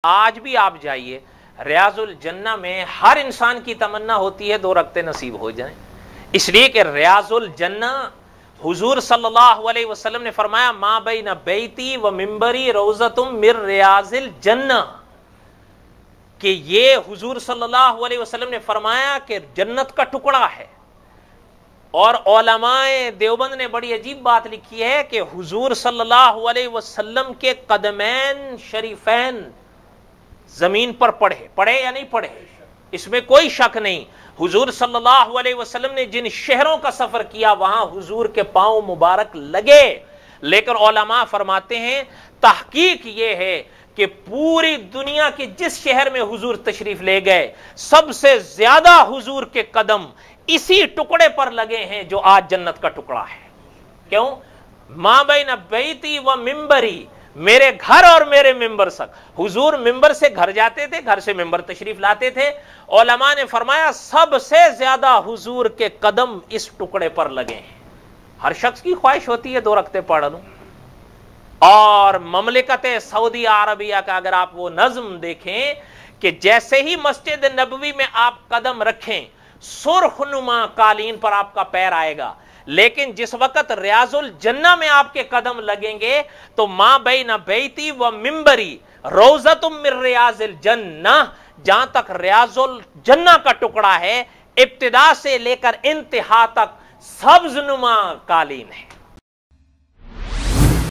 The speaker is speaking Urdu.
آج بھی آپ جائیے ریاض الجنہ میں ہر انسان کی تمنا ہوتی ہے 2 رکعتیں نصیب ہو جائیں، اس لیے کہ ریاض الجنہ حضور صلی اللہ علیہ وسلم نے فرمایا ما بین بیتی و منبری روضۃ من ریاض الجنہ، کہ یہ حضور صلی اللہ علیہ وسلم نے فرمایا کہ جنت کا ٹکڑا ہے۔ اور علماء دیوبند نے بڑی عجیب بات لکھی ہے کہ حضور صلی اللہ علیہ وسلم کے قدمین شریفین زمین پر پڑھے یا نہیں پڑھے، اس میں کوئی شک نہیں۔ حضور صلی اللہ علیہ وسلم نے جن شہروں کا سفر کیا وہاں حضور کے پاؤں مبارک لگے، لیکن علماء فرماتے ہیں تحقیق یہ ہے کہ پوری دنیا کے جس شہر میں حضور تشریف لے گئے سب سے زیادہ حضور کے قدم اسی ٹکڑے پر لگے ہیں جو آج جنت کا ٹکڑا ہے۔ کیوں؟ ما بین بیتی و منبری، میرے گھر اور میرے ممبر تک۔ حضور ممبر سے گھر جاتے تھے، گھر سے ممبر تشریف لاتے تھے۔ علماء نے فرمایا سب سے زیادہ حضور کے قدم اس ٹکڑے پر لگے ہیں۔ ہر شخص کی خواہش ہوتی ہے 2 رکعتیں پڑھ لوں، اور مملکت سعودی عربیہ کا اگر آپ وہ نظم دیکھیں کہ جیسے ہی مسجد نبوی میں آپ قدم رکھیں سرخ نما قالین پر آپ کا پیر آئے گا، لیکن جس وقت ریاض الجنہ میں آپ کے قدم لگیں گے تو ما بین بیتی و منبری روضۃ من ریاض الجنہ، جہاں تک ریاض الجنہ کا ٹکڑا ہے ابتدا سے لے کر انتہا تک سبز نما قالین ہے۔